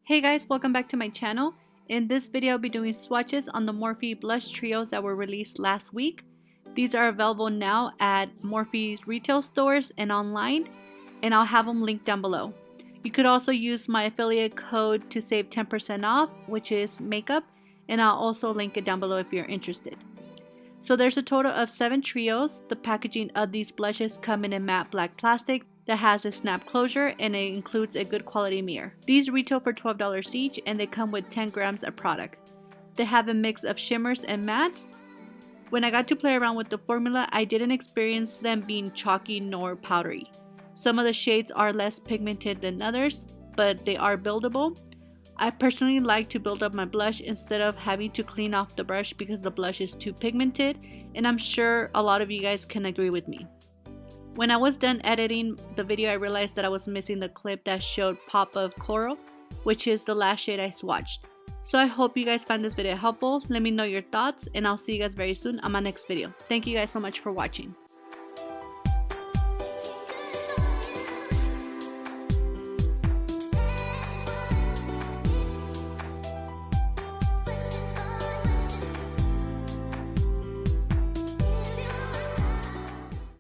Hey guys, welcome back to my channel. In this video, I'll be doing swatches on the Morphe Blush Trios that were released last week. These are available now at Morphe's retail stores and online, and I'll have them linked down below. You could also use my affiliate code to save 10% off, which is makeup, and I'll also link it down below if you're interested. So there's a total of 7 trios. The packaging of these blushes come in a matte black plastic that has a snap closure, and it includes a good quality mirror. These retail for $12 each, and they come with 10 grams of product. They have a mix of shimmers and mattes. When I got to play around with the formula, I didn't experience them being chalky nor powdery. Some of the shades are less pigmented than others, but they are buildable. I personally like to build up my blush instead of having to clean off the brush because the blush is too pigmented, and I'm sure a lot of you guys can agree with me. When I was done editing the video, I realized that I was missing the clip that showed Pop of Coral, which is the last shade I swatched. So I hope you guys find this video helpful. Let me know your thoughts, and I'll see you guys very soon on my next video. Thank you guys so much for watching.